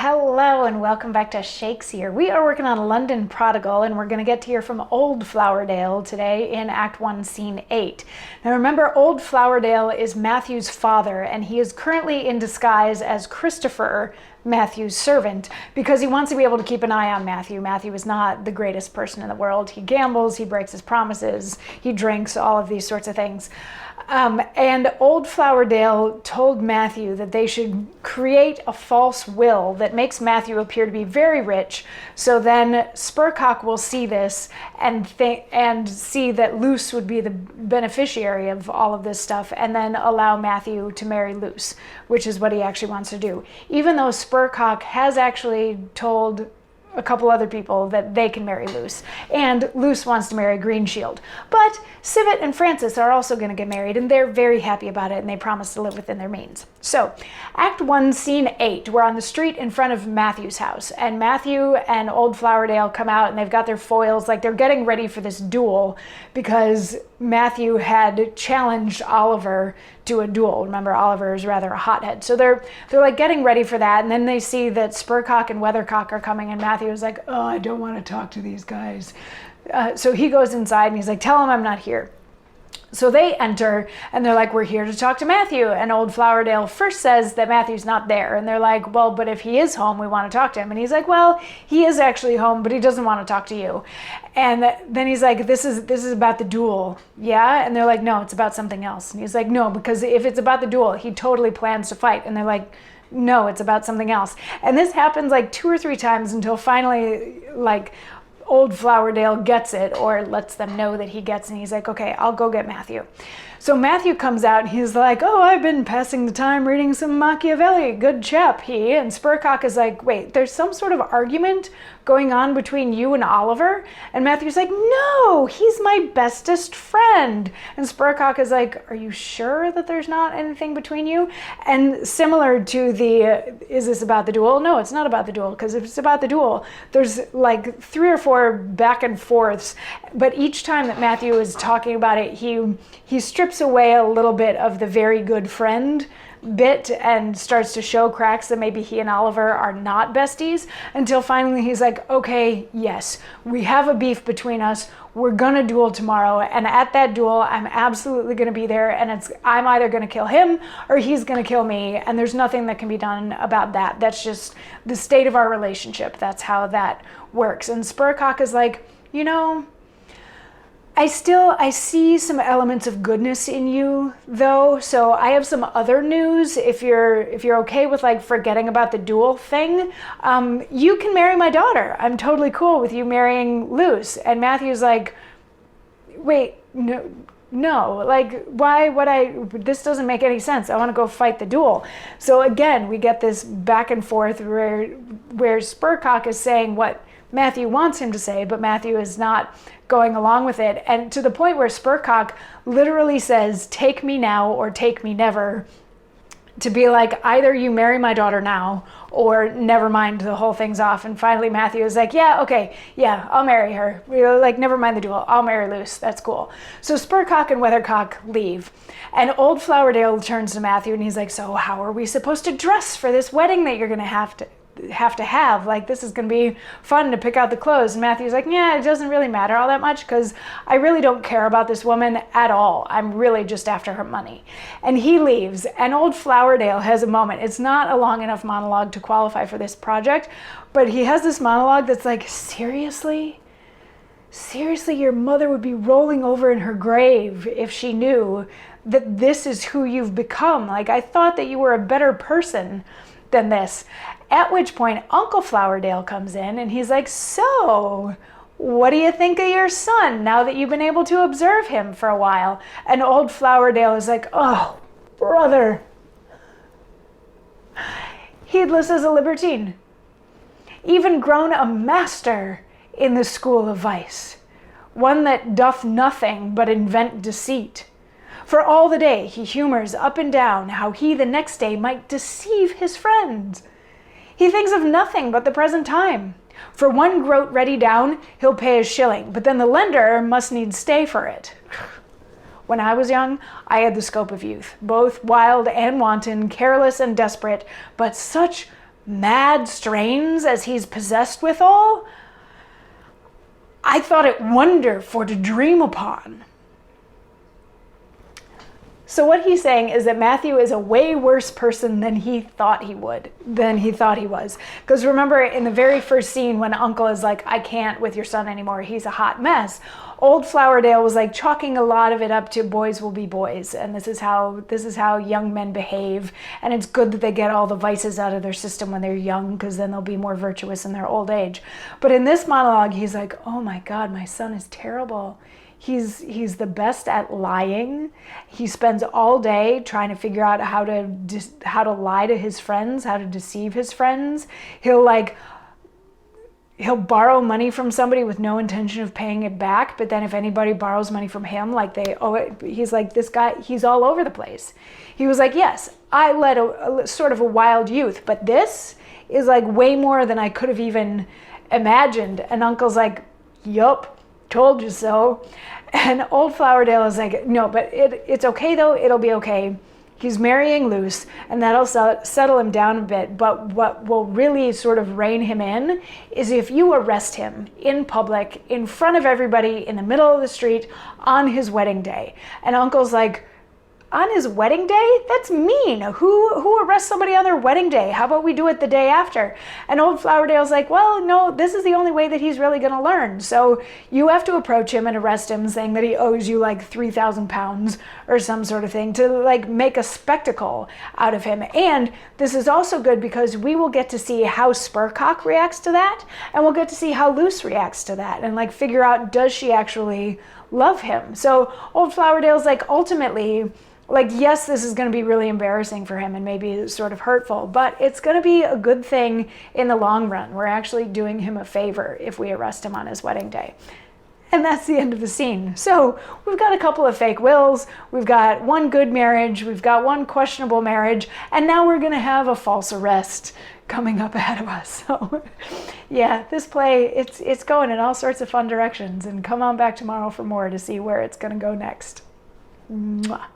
Hello and welcome back to Shakesyear. We are working on London Prodigal and we're going to get to hear from Old Flowerdale today in Act 1, Scene 8. Now remember, Old Flowerdale is Matthew's father and he is currently in disguise as Christopher, Matthew's servant, because he wants to be able to keep an eye on Matthew. Matthew is not the greatest person in the world. He gambles, he breaks his promises, he drinks, all of these sorts of things. And Old Flowerdale told Matthew that they should create a false will that makes Matthew appear to be very rich. So then Spurcock will see this and see that Luce would be the beneficiary of all of this stuff, and then allow Matthew to marry Luce, which is what he actually wants to do. Even though Spurcock has actually told a couple other people that they can marry Luce, and Luce wants to marry Greenshield. But Civet and Francis are also going to get married, and they're very happy about it, and they promise to live within their means. So, Act 1, Scene 8, we're on the street in front of Matthew's house, and Matthew and Old Flowerdale come out, and they've got their foils, like they're getting ready for this duel, because Matthew had challenged Oliver to a duel. Remember, Oliver is rather a hothead. So they're like getting ready for that, and then they see that Spurcock and Weathercock are coming, and Matthew is like, oh, I don't want to talk to these guys. So he goes inside and he's like, tell them I'm not here. So they enter and they're like, we're here to talk to Matthew. And Old Flowerdale first says that Matthew's not there. And they're like, well, but if he is home, we want to talk to him. And he's like, well, he is actually home, but he doesn't want to talk to you. And then he's like, this is about the duel. Yeah. And they're like, no, it's about something else. And he's like, no, because if it's about the duel, he totally plans to fight. And they're like, no, it's about something else. And this happens like 2 or 3 times until finally, like, Old Flowerdale gets it, or lets them know that he gets it, and he's like, okay, I'll go get Matthew. So Matthew comes out and he's like, oh, I've been passing the time reading some Machiavelli. Good chap, he. And Spurcock is like, wait, there's some sort of argument going on between you and Oliver? And Matthew's like, no, he's my bestest friend. And Spurcock is like, are you sure that there's not anything between you? And similar to is this about the duel? No, it's not about the duel, because if it's about the duel, there's like 3 or 4 back and forths. But each time that Matthew is talking about it, he strips away a little bit of the very good friend bit and starts to show cracks that maybe he and Oliver are not besties, until finally he's like, okay, yes, we have a beef between us. We're gonna duel tomorrow, and at that duel, I'm absolutely gonna be there, and I'm either gonna kill him or he's gonna kill me, and there's nothing that can be done about that. That's just the state of our relationship. That's how that works. And Spurcock is like, you know, I see some elements of goodness in you, though. So I have some other news. If you're okay with like forgetting about the duel thing, you can marry my daughter. I'm totally cool with you marrying Luce. And Matthew's like, wait, no, like, why would this doesn't make any sense. I want to go fight the duel. So again, we get this back and forth where Spurcock is saying what Matthew wants him to say, but Matthew is not going along with it. And to the point where Spurcock literally says, take me now or take me never, to be like, either you marry my daughter now or never mind, the whole thing's off. And finally Matthew is like, yeah, okay, yeah, I'll marry her. We're like, never mind the duel, I'll marry Luce, that's cool. So Spurcock and Weathercock leave. And Old Flowerdale turns to Matthew and he's like, so how are we supposed to dress for this wedding that you're gonna have to have? Like, this is gonna be fun to pick out the clothes. And Matthew's like, yeah, it doesn't really matter all that much, because I really don't care about this woman at all. I'm really just after her money. And he leaves, and Old Flowerdale has a moment. It's not a long enough monologue to qualify for this project, but he has this monologue that's like, seriously, your mother would be rolling over in her grave if she knew that this is who you've become. Like, I thought that you were a better person than this. At which point Uncle Flowerdale comes in and he's like, so what do you think of your son now that you've been able to observe him for a while? And Old Flowerdale is like, oh, brother, heedless as a libertine, even grown a master in the school of vice, one that doth nothing but invent deceit. For all the day he humors up and down how he the next day might deceive his friends. He thinks of nothing but the present time. For one groat ready down, he'll pay a shilling, but then the lender must needs stay for it. When I was young, I had the scope of youth, both wild and wanton, careless and desperate, but such mad strains as he's possessed withal, I thought it wonder for to dream upon. So what he's saying is that Matthew is a way worse person than he thought he was. Because remember, in the very first scene when Uncle is like, I can't with your son anymore, he's a hot mess, Old Flowerdale was like chalking a lot of it up to boys will be boys, and this is how young men behave, and it's good that they get all the vices out of their system when they're young, because then they'll be more virtuous in their old age. But in this monologue, he's like, oh my God, my son is terrible. He's the best at lying. He spends all day trying to figure out how to lie to his friends, how to deceive his friends. He'll borrow money from somebody with no intention of paying it back, but then if anybody borrows money from him, like they owe it, he's like, this guy, he's all over the place. He was like, yes, I led a sort of a wild youth, but this is like way more than I could have even imagined. And Uncle's like, yup. Told you so. And Old Flowerdale is like, no, but it's okay though. It'll be okay. He's marrying loose, and that'll settle him down a bit. But what will really sort of rein him in is if you arrest him in public, in front of everybody, in the middle of the street, on his wedding day. And Uncle's like, on his wedding day? That's mean. Who arrests somebody on their wedding day? How about we do it the day after? And Old Flowerdale's like, well, no, this is the only way that he's really going to learn. So you have to approach him and arrest him, saying that he owes you like 3,000 pounds or some sort of thing, to like make a spectacle out of him. And this is also good because we will get to see how Spurcock reacts to that, and we'll get to see how Luce reacts to that, and like figure out, does she actually love him? So Old Flowerdale's like, ultimately, like, yes, this is going to be really embarrassing for him and maybe sort of hurtful, but it's going to be a good thing in the long run. We're actually doing him a favor if we arrest him on his wedding day. And that's the end of the scene. So we've got a couple of fake wills, we've got one good marriage, we've got one questionable marriage, and now we're going to have a false arrest coming up ahead of us. So yeah, this play, it's going in all sorts of fun directions, and come on back tomorrow for more to see where it's going to go next. Mwah.